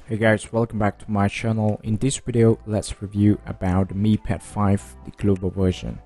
Hey guys, welcome back to my channel. In this video, let's review about the Mi Pad 5, the global version.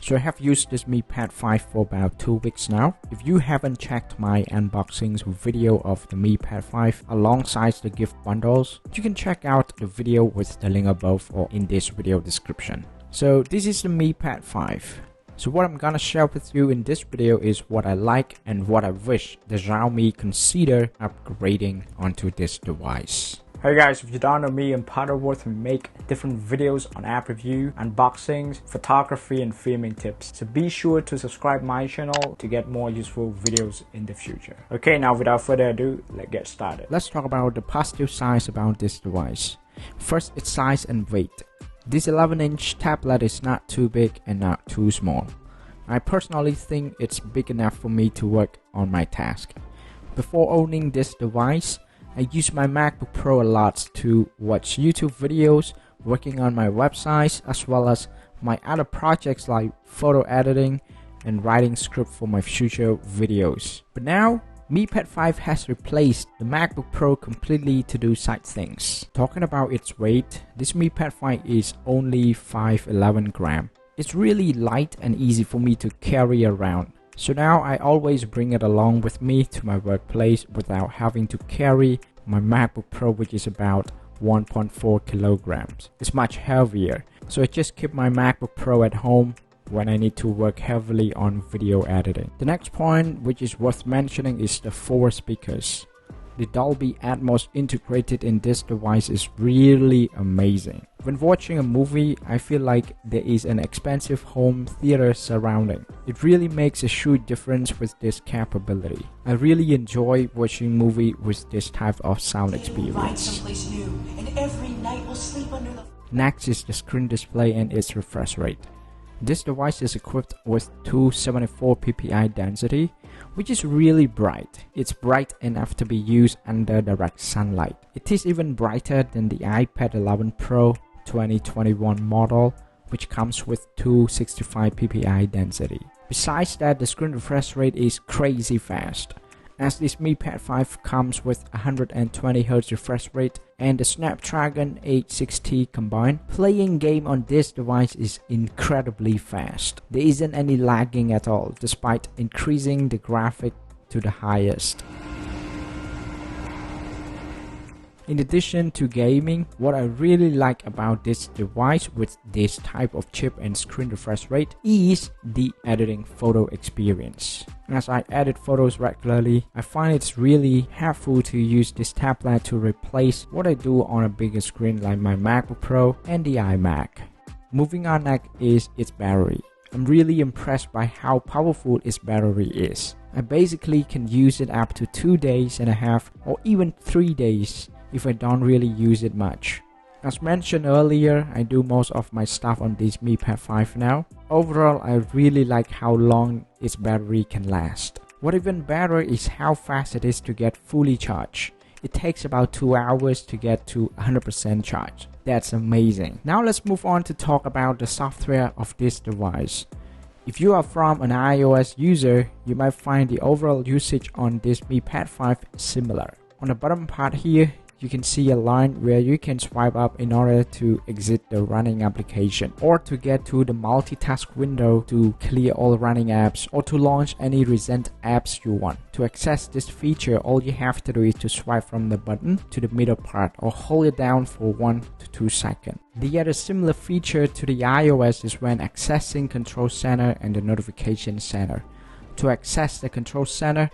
So I have used this Mi Pad 5 for about 2 weeks now. If you haven't checked my unboxing video of the Mi Pad 5 alongside the gift bundles, you can check out the video with the link above or in this video description. So this is the Mi Pad 5. So what I'm gonna share with you in this video is what I like and what I wish the Xiaomi consider upgrading onto this device. Hey guys, if you don't know me, I'm Paravuth. We make different videos on app review, unboxings, photography and filming tips. So be sure to subscribe my channel to get more useful videos in the future. Okay, now without further ado, let's get started. Let's talk about the positive sides about this device. First, its size and weight. This 11-inch tablet is not too big and not too small. I personally think it's big enough for me to work on my task. Before owning this device, I use my MacBook Pro a lot to watch YouTube videos, working on my websites, as well as my other projects like photo editing and writing script for my future videos. But now, Mi Pad 5 has replaced the MacBook Pro completely to do side things. Talking about its weight, this Mi Pad 5 is only 511 grams. It's really light and easy for me to carry around. So now I always bring it along with me to my workplace without having to carry my MacBook Pro, which is about 1.4 kilograms. It's much heavier. So I just keep my MacBook Pro at home when I need to work heavily on video editing. The next point which is worth mentioning is the 4 speakers. The Dolby Atmos integrated in this device is really amazing. When watching a movie, I feel like there is an expensive home theater surrounding. It really makes a huge difference with this capability. I really enjoy watching movie with this type of sound experience. Next is the screen display and its refresh rate. This device is equipped with 274 ppi density, which is really bright. It's bright enough to be used under direct sunlight. It is even brighter than the iPad 11 Pro 2021 model, which comes with 265 ppi density. Besides that, the screen refresh rate is crazy fast, as this Mi Pad 5 comes with 120Hz refresh rate and the Snapdragon 860 combined. Playing game on this device is incredibly fast. There isn't any lagging at all, despite increasing the graphic to the highest. In addition to gaming, what I really like about this device with this type of chip and screen refresh rate is the editing photo experience. As I edit photos regularly, I find it's really helpful to use this tablet to replace what I do on a bigger screen like my MacBook Pro and the iMac. Moving on next is its battery. I'm really impressed by how powerful its battery is. I basically can use it up to 2.5 days or even 3 days if I don't really use it much. As mentioned earlier, I do most of my stuff on this Mi Pad 5 now. Overall, I really like how long its battery can last. What even better is how fast it is to get fully charged. It takes about 2 hours to get to 100% charge. That's amazing. Now let's move on to talk about the software of this device. If you are from an iOS user, you might find the overall usage on this Mi Pad 5 similar. On the bottom part here, you can see a line where you can swipe up in order to exit the running application, or to get to the multitask window to clear all running apps, or to launch any recent apps you want. To access this feature, all you have to do is to swipe from the button to the middle part or hold it down for 1 to 2 seconds. The other similar feature to the iOS is when accessing Control Center and the Notification Center. To access the Control Center,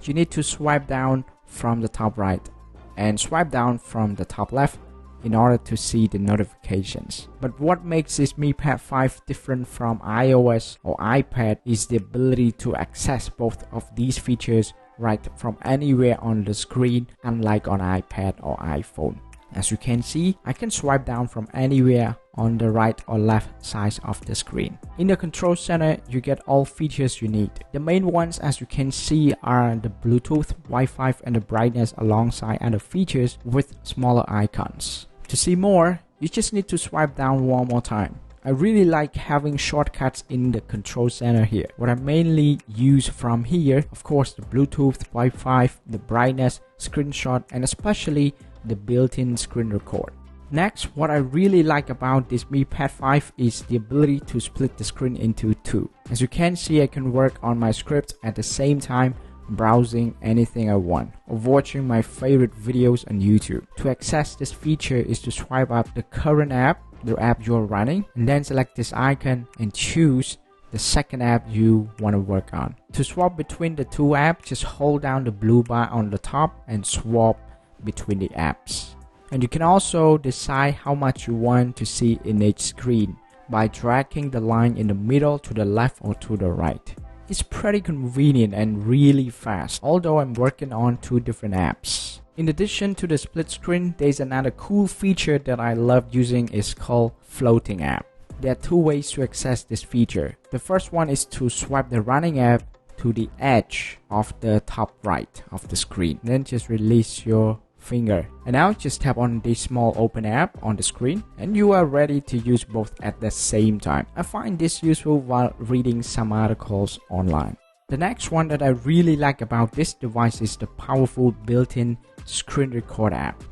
you need to swipe down from the top right and swipe down from the top left in order to see the notifications. But what makes this Mi Pad 5 different from iOS or iPad is the ability to access both of these features right from anywhere on the screen, unlike on iPad or iPhone. As you can see, I can swipe down from anywhere on the right or left side of the screen. In the control center, you get all features you need. The main ones, as you can see, are the Bluetooth, Wi-Fi and the brightness, alongside other features with smaller icons. To see more, you just need to swipe down one more time. I really like having shortcuts in the control center here. What I mainly use from here, of course, the Bluetooth, Wi-Fi, the brightness, screenshot, and especially the built-in screen record. Next, what I really like about this Mi Pad 5 is the ability to split the screen into two. As you can see, I can work on my script at the same time browsing anything I want or watching my favorite videos on YouTube. To access this feature is to swipe up the current app, the app you're running, and then select this icon and choose the second app you want to work on. To swap between the two apps, just hold down the blue bar on the top and swap between the apps. And you can also decide how much you want to see in each screen by dragging the line in the middle to the left or to the right. It's pretty convenient and really fast, although I'm working on two different apps. In addition to the split screen, there's another cool feature that I love using. Is called floating app. There are two ways to access this feature. The first one is to swipe the running app to the edge of the top right of the screen. Then just release your finger. And now just tap on this small open app on the screen and you are ready to use both at the same time. I find this useful while reading some articles online. The next one that I really like about this device is the powerful built-in screen record app.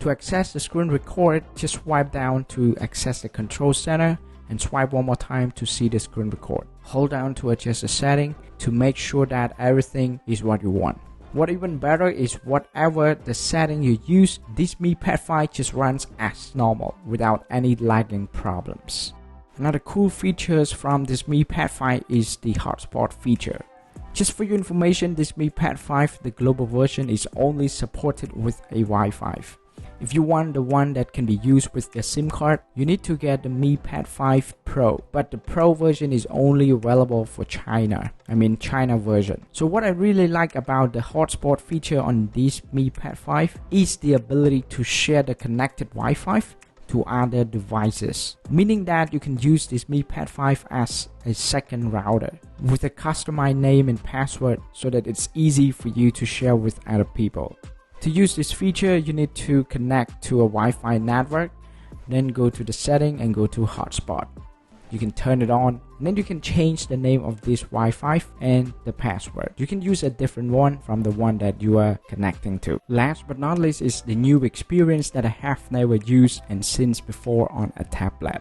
To access the screen record, just swipe down to access the control center and swipe one more time to see the screen record. Hold down to adjust the setting to make sure that everything is what you want. What even better is whatever the setting you use, this Mi Pad 5 just runs as normal without any lagging problems. Another cool features from this Mi Pad 5 is the Hotspot feature. Just for your information, this Mi Pad 5, the global version, is only supported with a Wi-Fi. If you want the one that can be used with the SIM card, you need to get the Mi Pad 5 Pro. But the Pro version is only available for China. China version. So what I really like about the hotspot feature on this Mi Pad 5 is the ability to share the connected Wi-Fi to other devices. Meaning that you can use this Mi Pad 5 as a second router with a customized name and password so that it's easy for you to share with other people. To use this feature, you need to connect to a Wi-Fi network, then go to the setting and go to hotspot. You can turn it on, and then you can change the name of this Wi-Fi and the password. You can use a different one from the one that you are connecting to. Last but not least is the new experience that I have never used and seen before on a tablet.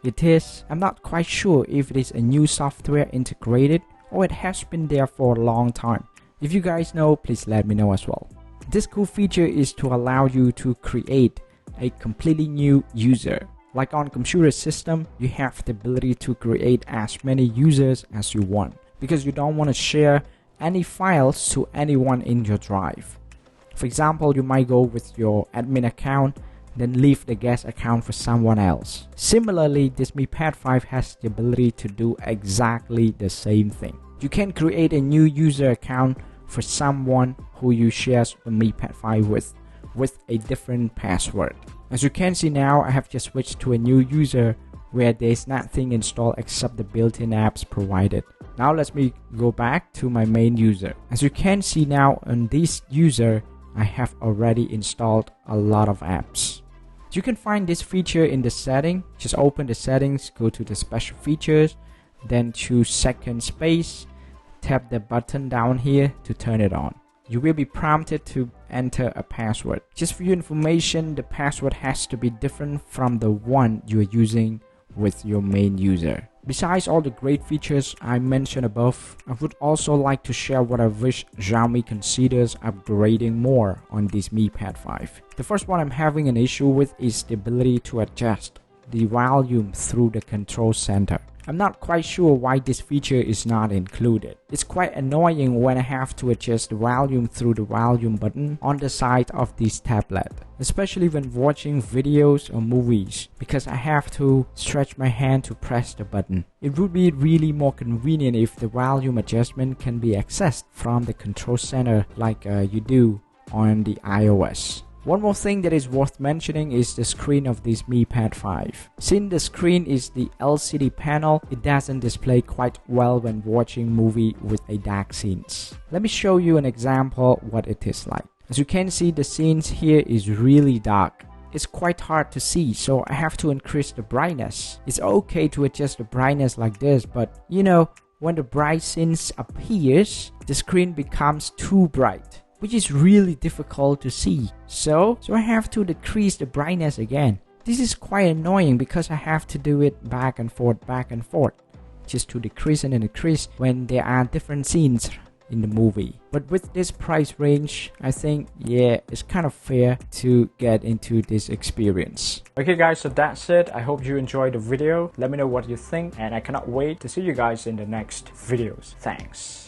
I'm not quite sure if it is a new software integrated or it has been there for a long time. If you guys know, please let me know as well. This cool feature is to allow you to create a completely new user. Like on computer system, you have the ability to create as many users as you want because you don't want to share any files to anyone in your drive. For example, you might go with your admin account, then leave the guest account for someone else. Similarly, this Mi Pad 5 has the ability to do exactly the same thing. You can create a new user account for someone who you share the Mi Pad 5 with a different password. As you can see now, I have just switched to a new user where there's nothing installed except the built-in apps provided. Now let me go back to my main user. As you can see now on this user, I have already installed a lot of apps. You can find this feature in the setting. Just open the settings, go to the special features, then choose second space. Tap the button down here to turn it on. You will be prompted to enter a password. Just for your information, the password has to be different from the one you are using with your main user. Besides all the great features I mentioned above, I would also like to share what I wish Xiaomi considers upgrading more on this Mi Pad 5. The first one I'm having an issue with is the ability to adjust the volume through the control center. I'm not quite sure why this feature is not included. It's quite annoying when I have to adjust the volume through the volume button on the side of this tablet, especially when watching videos or movies, because I have to stretch my hand to press the button. It would be really more convenient if the volume adjustment can be accessed from the control center like you do on the iOS. One more thing that is worth mentioning is the screen of this Mi Pad 5. Since the screen is the LCD panel, it doesn't display quite well when watching movie with a dark scenes. Let me show you an example what it is like. As you can see, the scenes here is really dark. It's quite hard to see, so I have to increase the brightness. It's okay to adjust the brightness like this, but when the bright scenes appears, the screen becomes too bright. which is really difficult to see. So I have to decrease the brightness again. This is quite annoying because I have to do it back and forth, just to decrease and increase when there are different scenes in the movie. But with this price range, I think, yeah, it's kind of fair to get into this experience. Okay guys, so that's it. I hope you enjoyed the video. Let me know what you think, and I cannot wait to see you guys in the next videos. Thanks.